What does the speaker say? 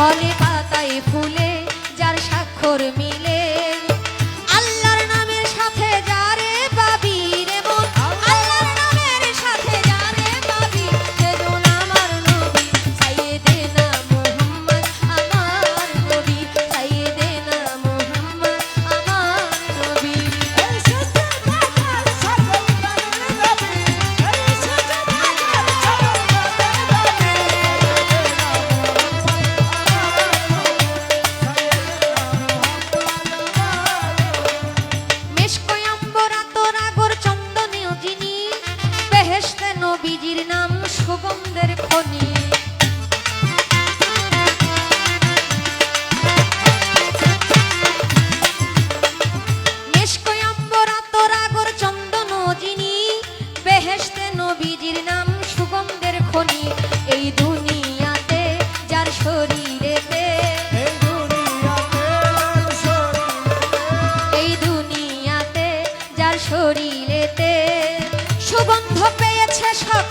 ফলে পাতায় ফুলে যার স্বাক্ষর মিলে আল্লাহর নামের সাথে যারে পাবি রে মন আল্লাহর নামের সাথে যারে পাবি সেজন আমার নবী সাইয়েদেনা মুহাম্মদ আমার নবী সাইয়েদেনা মুহাম্মদ আমার নবী এই সৃষ্টি জগৎ সকল প্রাণীর নবী এই সৃষ্টি জগৎ সকল প্রাণীর নবী মেশকয় আম্বর আতর আগর চন্দনীয় যিনি বেহেশতে নবীজির নাম সুগন্ধের খনি মেশকয় আম্বর আতর আগর চন্দন যিনি বেহেশতে নবীজির নাম সুগন্ধের খনি এই দুনিয়াতে যার শরীরেতে এই দুনিয়াতে যার শরীরেতে সুগন্ধ পেয়েছে সব